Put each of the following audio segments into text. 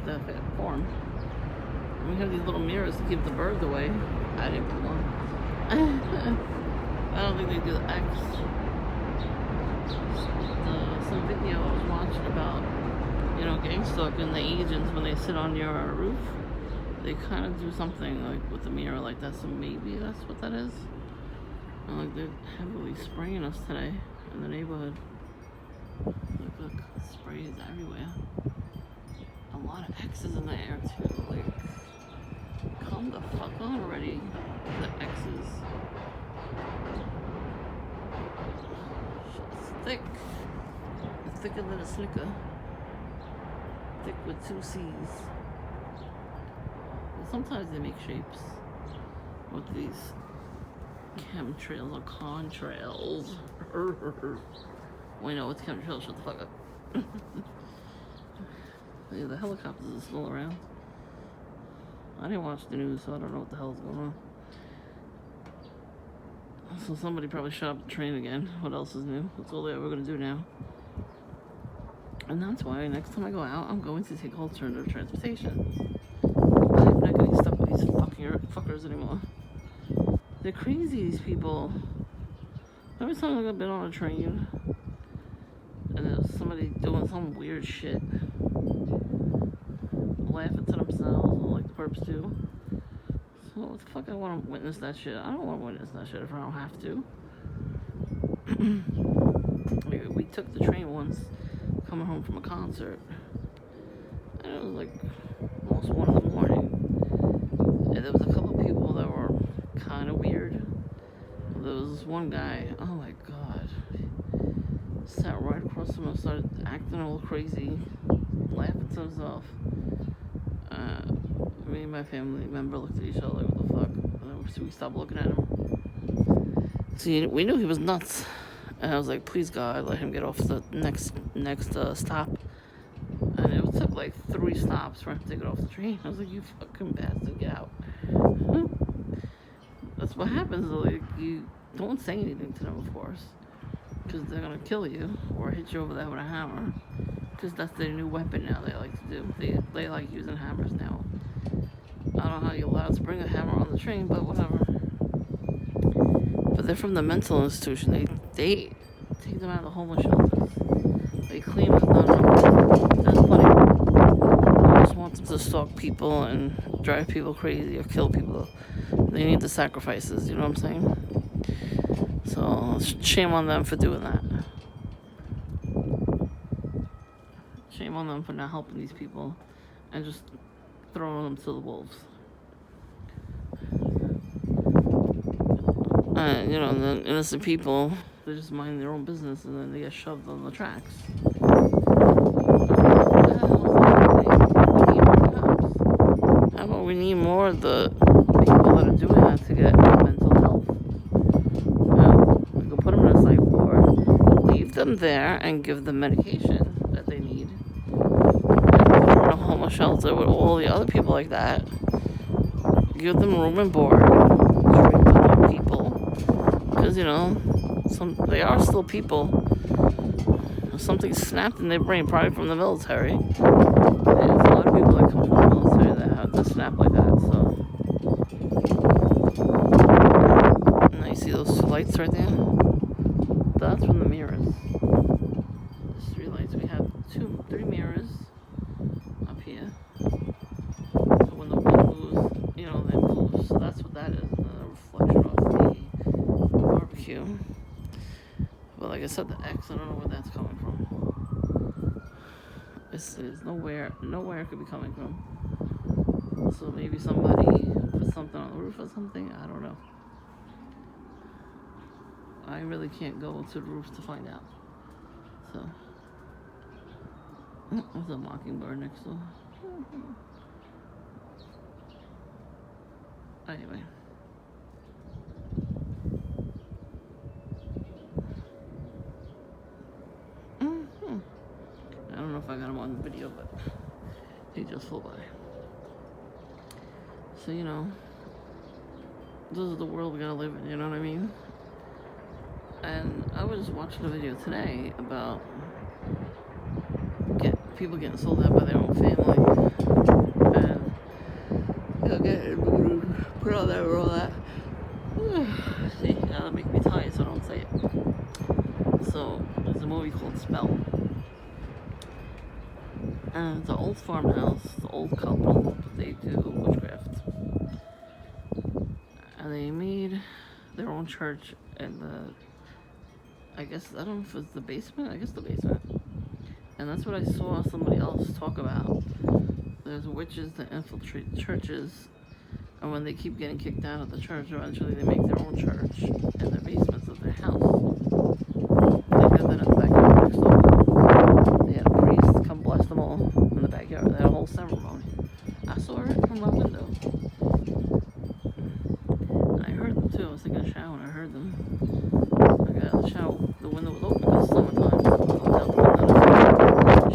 like the form. We have these little mirrors to keep the birds away. I didn't put one. I don't think they do the X. Some video I was watching about, gang stalking the agents when they sit on your roof. They kind of do something like with the mirror like that, so maybe that's what that is. And like they're heavily spraying us today in the neighborhood. Look, sprays everywhere. A lot of X's in the air too. Like, come the fuck on already. The X's. It's thick. It's thicker than a Snicker. Thick with 2 C's. Sometimes they make shapes with these chemtrails or contrails. We know it's chemtrails, shut the fuck up. Yeah, the helicopters are still around. I didn't watch the news, so I don't know what the hell's going on. So somebody probably shot up the train again. What else is new? That's all they're ever gonna do now. And that's why next time I go out, I'm going to take alternative transportation. I'm not getting stuck with these fuckers anymore. They're crazy, these people. Every time I've been on a train and there's somebody doing some weird shit, laughing to themselves, like the perps do. So what the fuck I want to witness that shit? I don't want to witness that shit if I don't have to. We took the train once, coming home from a concert. And it was like almost 1 in the morning. And there was a couple of people that were kind of weird. There was this one guy, oh my god, sat right across from us, started acting all crazy, laughing to himself. Me and my family member looked at each other like, what the fuck? So we stopped looking at him. See, we knew he was nuts. And I was like, please God, let him get off the next stop. And it took like 3 stops for him to get off the train. I was like, you fucking bastard, get out. That's what happens, like, you don't say anything to them, of course, because they're gonna kill you or hit you over the head with a hammer, because that's their new weapon now. They like to do. They like using hammers now. I don't know how you're allowed to bring a hammer on the train, but whatever. But they're from the mental institution. They take them out of the homeless shelters. They clean us down. There's plenty of them. They just want them to stalk people and drive people crazy or kill people. They need the sacrifices, you know what I'm saying? So, shame on them for doing that. Shame on them for not helping these people and just throwing them to the wolves. And, the innocent people, they just mind their own business and then they get shoved on the tracks. How about we need more of the people that are doing that to get mental health? We can put them in a psych ward, leave them there, and give them medication that they need. And put them in a homeless shelter with all the other people like that. Give them room and board. Treat them like people. Because, they are still people. Something snapped in their brain, probably from the military. There's a lot of people that come from the military that have to snap like that, so. Now you see those 2 lights right there? That's from the mirrors. There's 3 lights. We have 3 mirrors up here. So when the wind moves, they move. So that's what that is. A reflection off the barbecue. But like I said, the X, I don't know where that's coming from. It's nowhere it could be coming from. So maybe somebody put something on the roof or something. I don't know. I really can't go to the roof to find out. So there's a mockingbird next door. Anyway. I don't know if I got him on the video, but he just flew by. So, this is the world we gotta live in, you know what I mean? And I was watching a video today about people getting sold out by their own family, and they'll get put on that roll that. See, that'll make me tired, so don't say it. So there's a movie called Spell, and it's an old farmhouse, the old couple. They do witchcraft, and they made their own church in the, I guess, I don't know if it's the basement. I guess the basement. And that's what I saw somebody else talk about. There's witches that infiltrate churches, and when they keep getting kicked out of the church, eventually they make their own church in the basements of their house. They did that in the backyard next door. They had a priest come bless them all in the backyard. They had a whole ceremony. I saw it from my window. And I heard them too. I was taking a shower and I heard them. I got out of the shower, the window was open because it's summertime. So I looked out the window.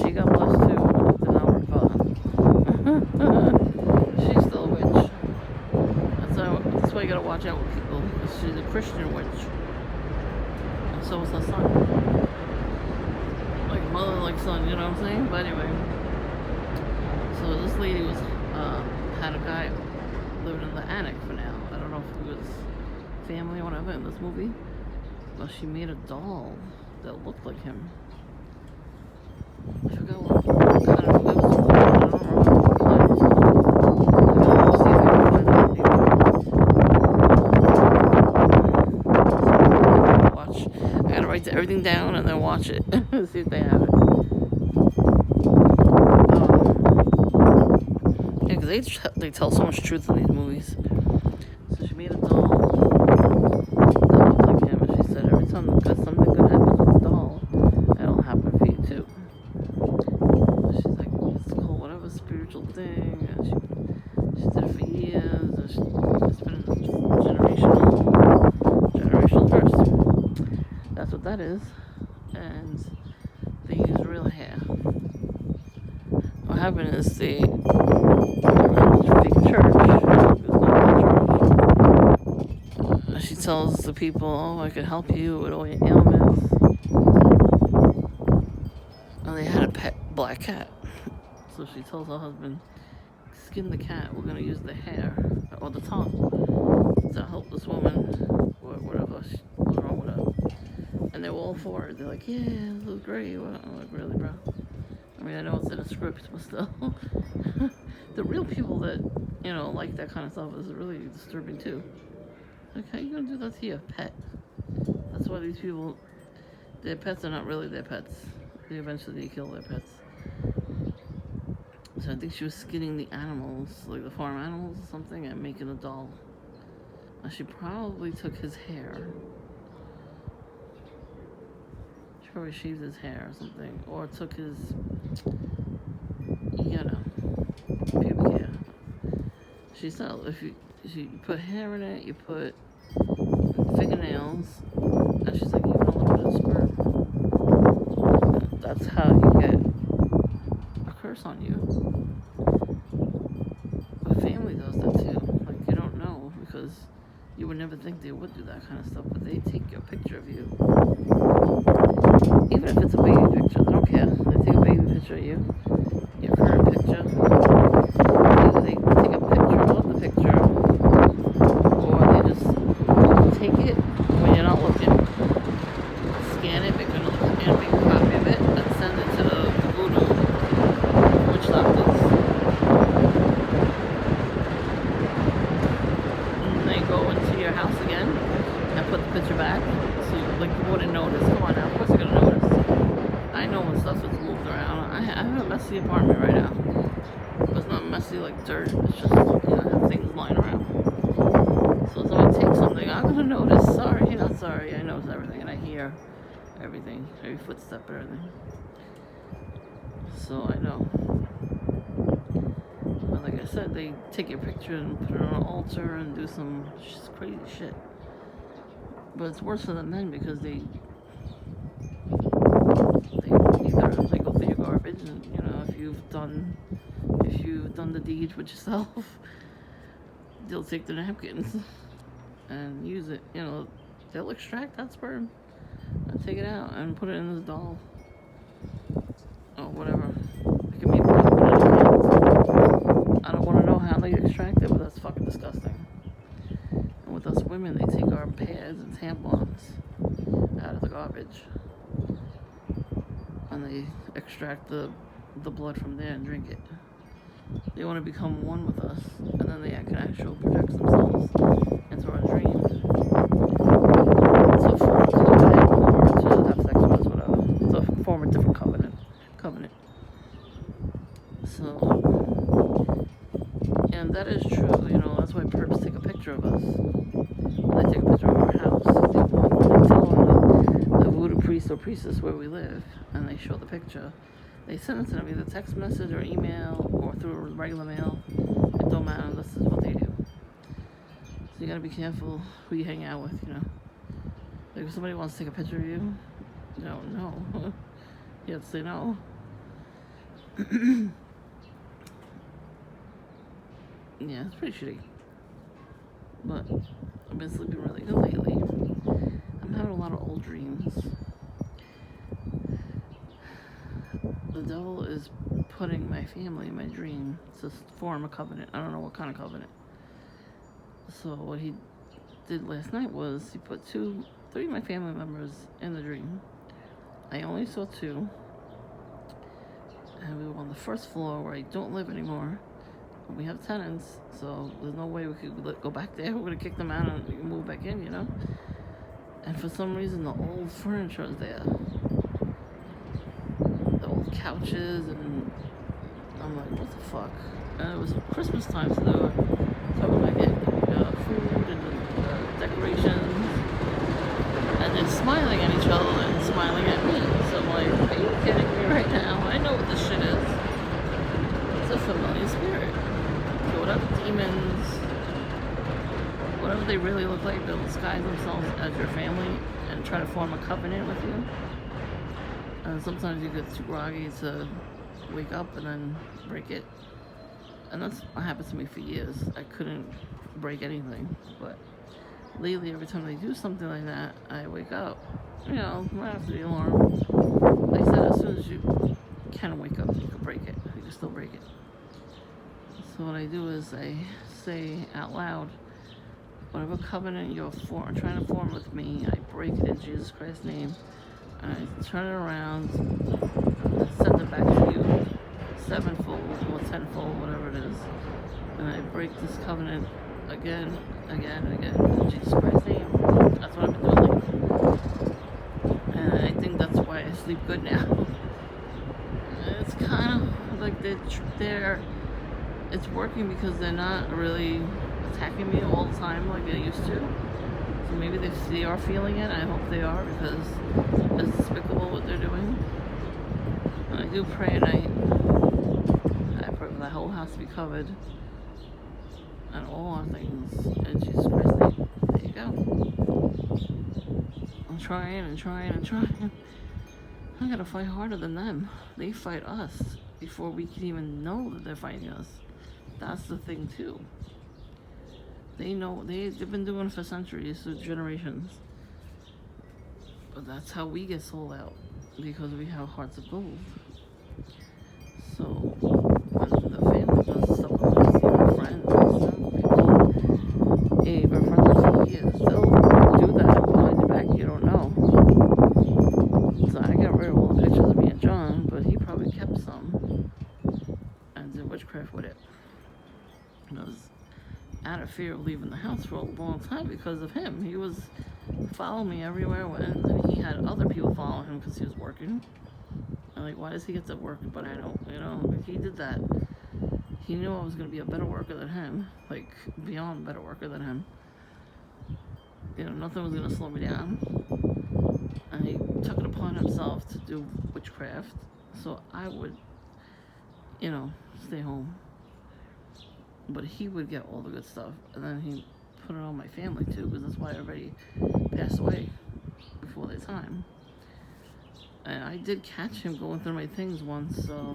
She got blessed too. It did not work for her. She's still a witch. That's why you gotta watch out with people, because she's a Christian witch. And so is her son. Like mother, like son, you know what I'm saying? But anyway. So this lady was had a guy living in the attic for now. I don't know if it was family or whatever in this movie. But she made a doll that looked like him. I forgot what kind of it was called. I don't remember what kind it was called. I gotta see if I can find it on DVD. Watch. I gotta write everything down and then watch it. See if they have it. Yeah, because they tell so much truth in these movies. So she made a doll that looked like him, and she said every time something good happens with the doll, it'll happen for you too. She's like, it's called whatever spiritual thing, and she did it for years, and it's been generational curse. That's what that is. And they use real hair. What happened is they ran this big church. It was not a church. She tells the people, oh, I can help you with all your ailments. And they had a pet black cat. So she tells her husband, skin the cat, we're going to use the hair or the tongue to help this woman or whatever was wrong with her. And they were all for it. They're like, yeah, this is great. Well, I'm like, really, bro? I mean, I know it's in a script, but still. The real people that, like that kind of stuff is really disturbing too. Like, how are you going to do that to your pet? That's why these people, their pets are not really their pets. They eventually kill their pets. So I think she was skinning the animals, like the farm animals or something, and making a doll. And she probably took his hair. She probably shaved his hair or something. Or took his, pubic hair. She said if you put hair in it, you put fingernails, and she's like, even a little bit of sperm. That's how you get a curse on you. But family does that too. Like, you don't know, because you would never think they would do that kind of stuff, but they take a picture of you. Even if it's a baby picture, they don't care. They take a baby picture of you, your current picture. They take a picture of the picture, or they just take it when you're not looking, scan it, make a copy of it, and send it to the voodoo witch doctors. And they go into your house again and put the picture back, so you wouldn't notice. Come on now, of course you're gonna notice. I know when stuff gets moved around. I have a messy apartment right now. But it's not messy like dirt. It's just, I have things lying around. So if somebody takes something, I'm gonna notice. Sorry, not sorry. I notice everything, and I hear everything, every footstep, everything. So I know. But like I said, they take your picture and put it on an altar and do some crazy shit. But it's worse for the men because they go through your garbage, and if you've done the deed with yourself, they'll take the napkins and use it. They'll extract that sperm and take it out and put it in this doll or whatever. how they extract it, but that's fucking disgusting. And with us women, they take our pads and tampons out of the garbage. And they extract the blood from there and drink it. They want to become one with us, and then they can actually project themselves into our dream. So form a covenant or to have sex with us, whatever. So form a different covenant. So, and that is true, that's why perps take a picture of us. When they take a picture of our house, they tell the voodoo priest or priestess where we live, and they show the picture. They send it to them either text message or email or through regular mail. It don't matter, this is what they do. So you gotta be careful who you hang out with, Like if somebody wants to take a picture of you, no. You have to say no. Yeah, it's pretty shitty. But I've been sleeping really good lately. I'm having a lot of old dreams. The devil is putting my family in my dream to form a covenant. I don't know what kind of covenant. So what he did last night was he put three of my family members in the dream. I only saw two. And we were on the first floor where I don't live anymore. We have tenants, so there's no way we could go back there. We're going to kick them out and move back in, And for some reason, the old furniture is there. The old couches, and I'm like, what the fuck? And it was Christmas time, so they were talking about getting food and decorations. And they're smiling at each other and smiling at me. So I'm like, are you kidding me right now? I know what this shit is. It's a familiar spirit. So whatever demons, whatever they really look like, they'll disguise themselves as your family and try to form a covenant with you. And sometimes you get too groggy to wake up and then break it. And that's what happened to me for years. I couldn't break anything. But lately, every time they do something like that, I wake up. Right after the alarm. They said as soon as you can wake up, you can break it. You can still break it. So what I do is I say out loud, whatever covenant you're trying to form with me, I break it in Jesus Christ's name. And I turn it around and send it back to you sevenfold or tenfold, whatever it is. And I break this covenant again in Jesus Christ's name. That's what I've been doing. And I think that's why I sleep good now. It's kind of like it's working because they're not really attacking me all the time like they used to. So maybe they are feeling it. I hope they are, because it's despicable what they're doing. And I do pray at night. I pray for the whole house to be covered. And all our things in Jesus Christ's name. There you go. I'm trying. I gotta fight harder than them. They fight us before we can even know that they're fighting us. That's the thing too. They know, they've been doing it for centuries, so generations. But that's how we get sold out, because we have hearts of gold. So when the family does stuff with us, even friends, people, you've been friends for years, they'll do that behind your back, you don't know. So I got rid of all the pictures of me and John, but he probably kept some and did witchcraft with it. And I was out of fear of leaving the house for a long time because of him. He was following me everywhere I went, and he had other people following him because he was working. I'm like, why does he get to work but I don't? Like, he did that. He knew I was going to be a better worker than him, like beyond better worker than him. Nothing was going to slow me down. And he took it upon himself to do witchcraft, so I would, stay home. But he would get all the good stuff, and then he put it on my family too, because that's why everybody passed away before their time. And I did catch him going through my things once, so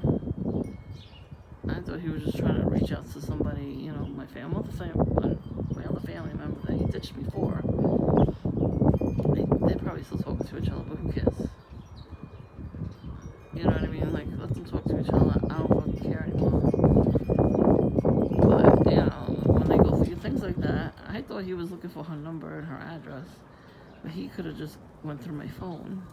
I thought he was just trying to reach out to somebody, my other family member that he ditched me for. They're probably still talking to each other, but who cares? You know what I mean? Like, let them talk to each other. I don't fucking care anymore. But, thought he was looking for her number and her address, but he could have just went through my phone.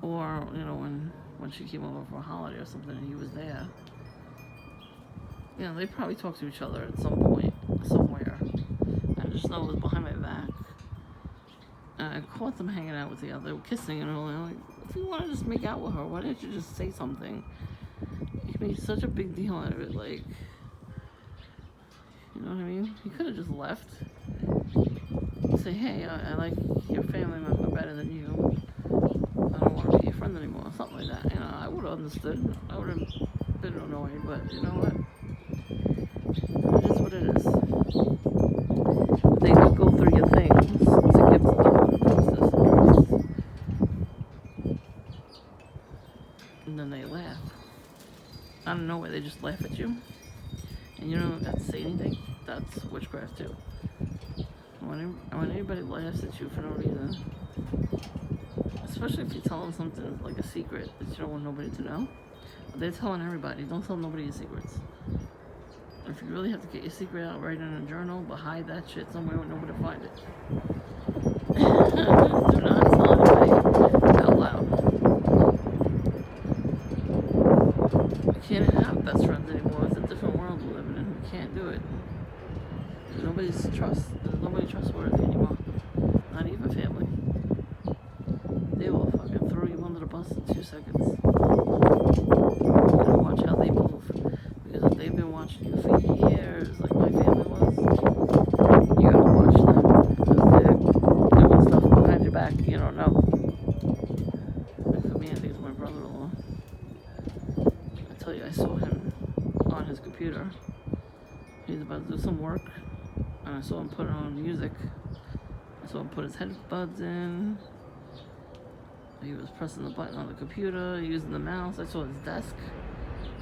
Or, you know, when she came over for a holiday or something and he was there. You know, they probably talked to each other at some point, somewhere. I just know it was behind my back. And I caught them hanging out with the other, kissing and all. Like, if you want to just make out with her, why didn't you just say something? You made such a big deal out of it, like, you know what I mean? You could have just left. Say, hey, I like your family member better than you. I don't want to be your friend anymore, something like that. You know, I would have understood. I would have been annoyed, but you know what? It is what it is. They do go through your things to give to the princess. And then they laugh. I don't know why they just laugh at you. And you don't have to say anything. That's witchcraft too. When anybody laughs at you for no reason, especially if you tell them something like a secret that you don't want nobody to know, they're telling everybody. Don't tell nobody your secrets. If you really have to get your secret out, write it in a journal, but hide that shit somewhere where nobody will find it. Do not tell anybody out loud. You can't have best friends anymore. It's a different world we're living in. You can't do it. There's nobody trustworthy anymore. Not even family. They will fucking throw you under the bus in 2 seconds. You gotta watch how they move. Because if they've been watching you for years, like my family was, you gotta watch them. Because they're doing stuff behind your back you don't know. Like for me, I think it's my brother-in-law. I tell you, I saw him on his computer. He's about to do some work. And I saw him put on music. I saw him put his headbuds in. He was pressing the button on the computer, using the mouse. I saw his desk.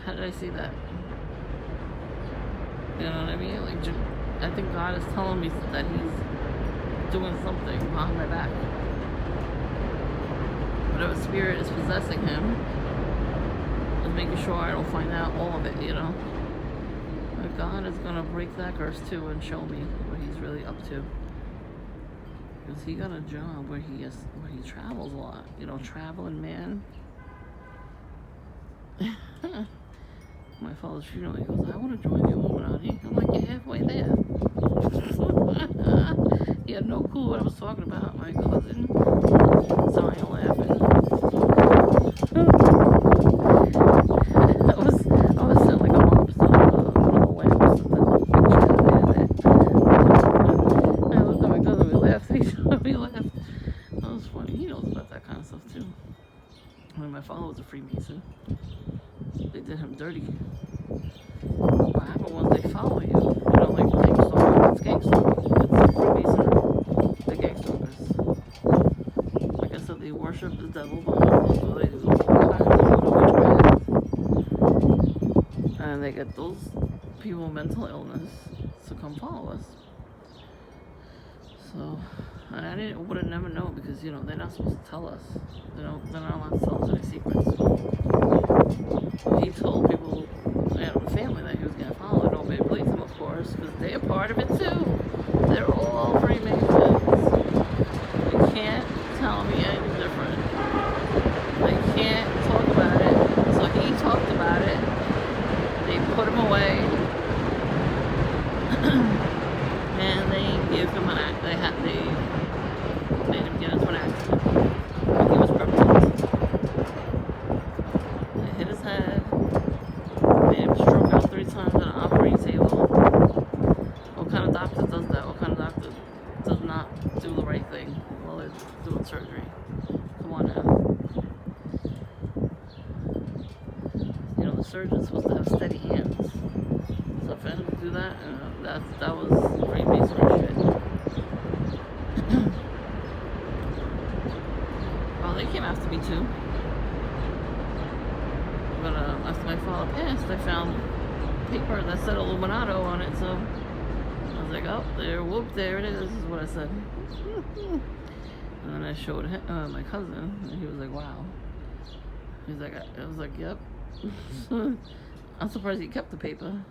How did I see that? You know what I mean? Like, I think God is telling me that he's doing something behind my back. Whatever spirit is possessing him is making sure I don't find out all of it, you know? But God is going to break that curse too and show me what he's really up to. Because he got a job where he travels a lot. You know, traveling man. My father's funeral, he goes, I want to join the Illuminati. I'm like, you're halfway there. He had no clue what I was talking about. My cousin. Sorry, I'm laughing. I was sitting like a mobster on a lamp or something. I looked at my cousin, we laughed. We laughed. That was funny. He knows about that kind of stuff too. When my father was a Freemason, they did him dirty. What happened was they follow you. You know, like gang stalking. It's gang stalking. It's Freemasonry. The gang stalkers. Like I said, they worship the devil behind them. So they do all kinds of witchcraft. And they get those people with mental illness to come follow us. So, and I would have never known because, you know, they're not supposed to tell us. They're not allowed to tell us any secrets. He told people, you know, the family that he was going to follow. Nobody believed him, of course, because they're part of it too. They're all Freemasons. You can't tell me anything different. They can't talk about it. So he talked about it. They put him away. And they give him an act. They made him get into an accident. And he was crippled. They hit his head. Made him stroke out 3 times on an operating table. What kind of doctor does that? What kind of doctor does not do the right thing while they're doing surgery? Come on now. You know, the surgeon's supposed to have steady hands. So for him to do that, that was Freemasonry shit. Well, they came after me too. But after my father passed, I found paper that said Illuminato on it, so I was like, oh, there it is. This is what I said. And then I showed him, my cousin, and he was like, wow. He's like, I was like, yep. I'm surprised he kept the paper.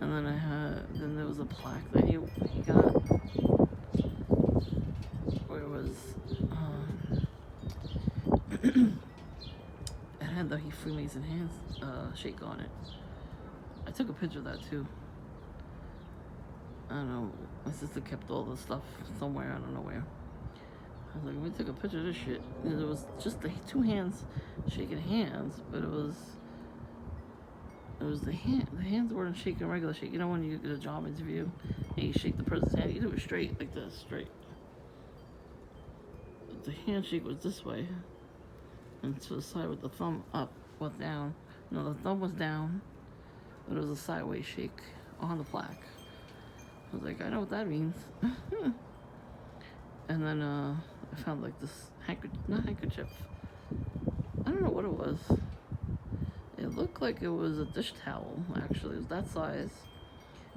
And then there was a plaque that he got where it was, it had the Freemason hands shake on it. I took a picture of that too. I don't know, my sister kept all the stuff somewhere, I don't know where. I was like, we took a picture of this shit. And it was just the two hands shaking hands, but it was the hands weren't shaking regular shake. You know when you get a job interview and you shake the person's hand, you do it straight, like this, straight. But the handshake was this way. And to the side with the thumb up, or down. No, the thumb was down, but it was a sideways shake on the plaque. I was like, I know what that means. And then I found like this handkerchief. I don't know what it was. It looked like it was a dish towel, actually. It was that size.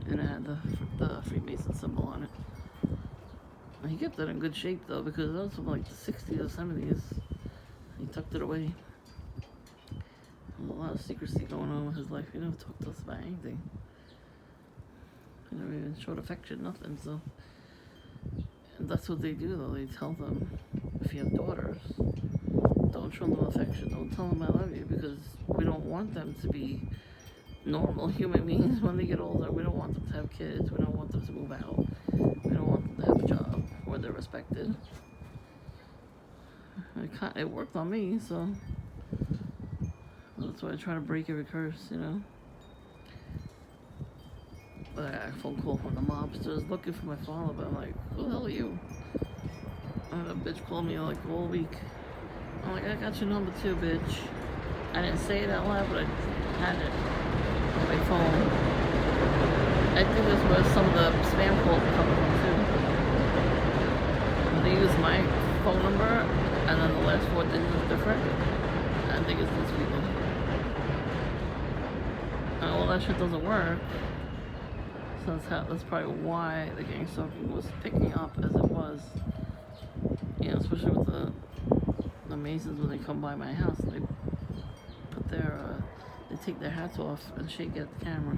And it had the Freemason symbol on it. And he kept it in good shape, though, because that was from like the 60s or 70s. He tucked it away. There's a lot of secrecy going on with his life. He never talked to us about anything. He never even showed affection, nothing, so. And that's what they do, though. They tell them, if you have daughters, don't show them affection. Don't tell them I love you, because we don't want them to be normal human beings when they get older. We don't want them to have kids. We don't want them to move out. We don't want them to have a job where they're respected. It worked on me, so that's why I try to break every curse, you know. But I got a phone call from the mobsters looking for my father, but I'm like, who the hell are you? And a bitch called me like all week. I'm like, I got your number too, bitch. I didn't say it out loud, but I had it on my phone. I think that's where some of the spam calls are coming from too. They use my phone number, and then the last 4 digits is different. I think it's these people. And all that shit doesn't work. So that's probably why the gang stalking was picking up as it was. You know, especially with the Masons when they come by my house, they put they take their hats off and shake at the camera.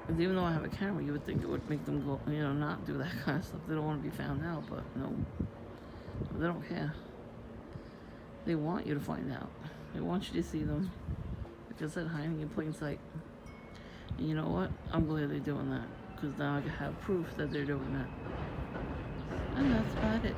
Because even though I have a camera, you would think it would make them go, you know, not do that kind of stuff. They don't want to be found out, but no. They don't care. They want you to find out. They want you to see them. Like I said, hiding in plain sight. And you know what? I'm glad they're doing that. Because now I can have proof that they're doing that. And that's about it.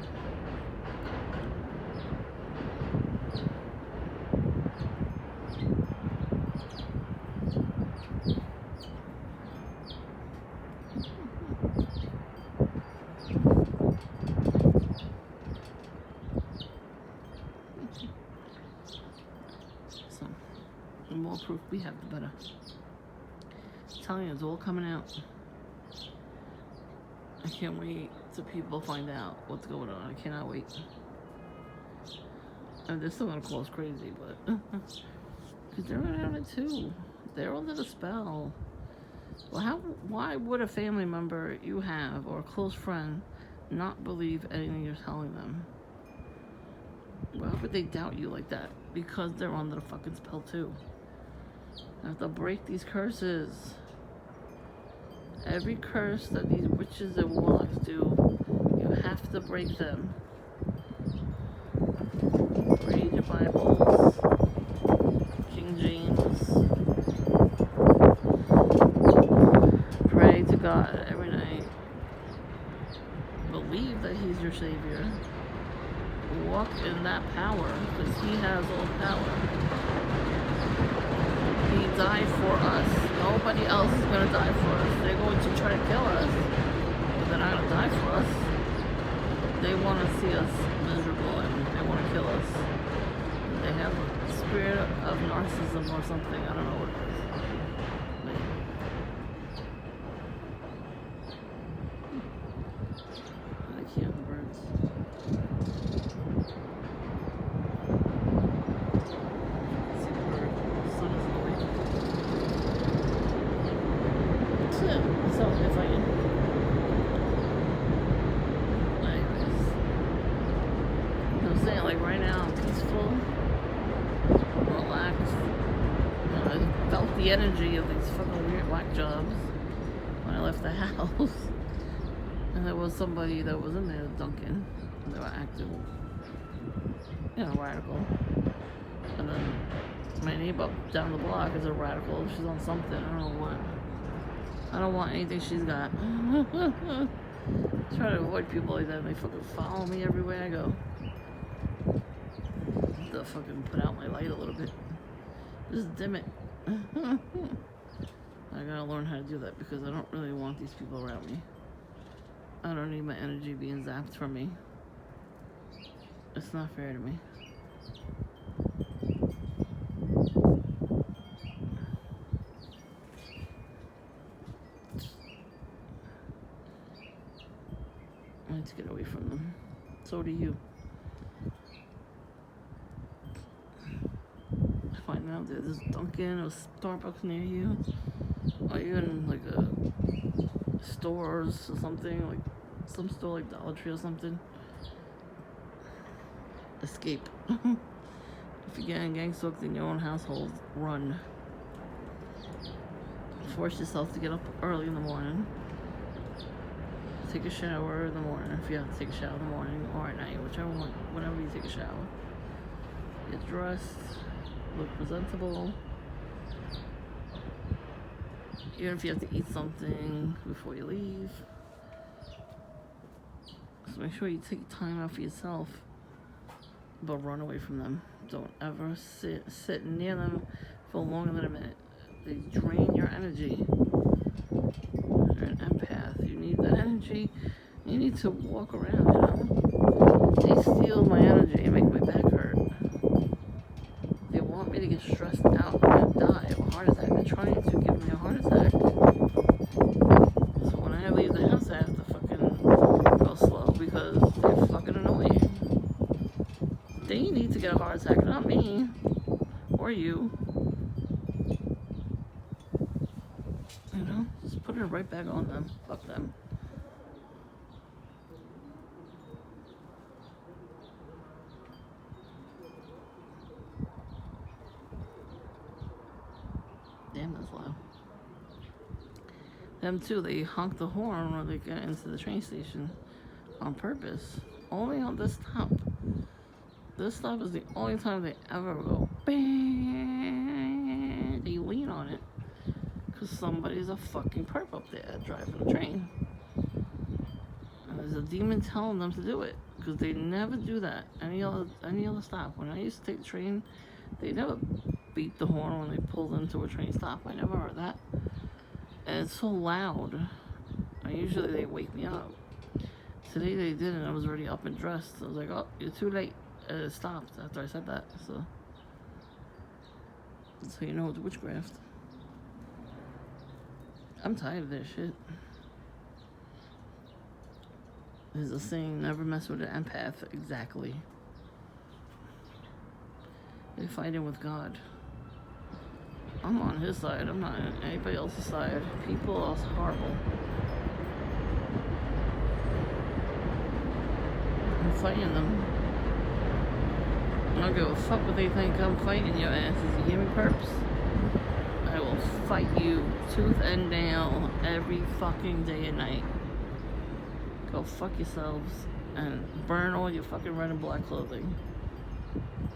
So, the more proof we have, the better. I'm telling you, it's all coming out. I can't wait till people find out what's going on. I cannot wait. I mean, they're still gonna call us crazy, but because they're on it too. They're under the spell. Well, why would a family member you have or a close friend not believe anything you're telling them? Why would they doubt you like that? Because they're under the fucking spell too. I have to break these curses. Every curse that these witches and warlocks do, you have to break them. Read your Bibles. King James. Pray to God every night. Believe that He's your Savior. Walk in that power, because He has all power. He died for us. Nobody else is going to die for us. They're going to try to kill us, but they're not going to die for us. They want to see us miserable and they want to kill us. They have a spirit of narcissism or something. I don't know what it is. I can't hear the birds. So if I can, anyways, I'm saying, like right now I'm peaceful, relaxed, and I felt the energy of these fucking weird whack jobs when I left the house. And there was somebody that was in there, Duncan, and they were acting, radical. And then my neighbor down the block is a radical. She's on something. I don't know what. I don't want anything she's got. Try to avoid people like that. They fucking follow me everywhere I go. To fucking put out my light a little bit. Just dim it. I gotta learn how to do that because I don't really want these people around me. I don't need my energy being zapped from me. It's not fair to me. I need to get away from them. So do you. Find out there's Dunkin' or Starbucks near you, or even like stores or something, like some store like Dollar Tree or something. Escape. If you're getting gang stalked in your own household, run. Force yourself to get up early in the morning. Take a shower in the morning if you have to take a shower in the morning, or at night, whichever one, whenever you take a shower. Get dressed, look presentable. Even if you have to eat something before you leave. So make sure you take time out for yourself, but run away from them. Don't ever sit near them for longer than a minute. They drain your energy. You're an empath. You need that energy. You need to walk around, They steal my energy and make my back hurt. They want me to get stressed out and die of a heart attack. They're trying to give me a heart attack. So when I leave the house, I have to fucking go slow because they're fucking annoying. They need to get a heart attack, not me. Or you. Just put it right back on them. Fuck them. Damn, that's loud. Them too, they honk the horn when they get into the train station on purpose. Only on this stop. This stop is the only time they ever go bang. They lean on it because somebody's a fucking perp up there driving the train. And there's a demon telling them to do it because they never do that any other stop. When I used to take the train, they never beat the horn when they pulled into a train stop. I never heard that. And it's so loud. And usually they wake me up. Today they didn't. I was already up and dressed. I was like, oh, you're too late. It stopped after I said that. So you know it's witchcraft. I'm tired of this shit. There's a saying, never mess with an empath. Exactly. They're fighting with God. I'm on his side. I'm not on anybody else's side. People are horrible. I'm fighting them. I don't give a fuck what they think. I'm fighting your asses. You hear me, perps? I will fight you tooth and nail every fucking day and night. Go fuck yourselves and burn all your fucking red and black clothing.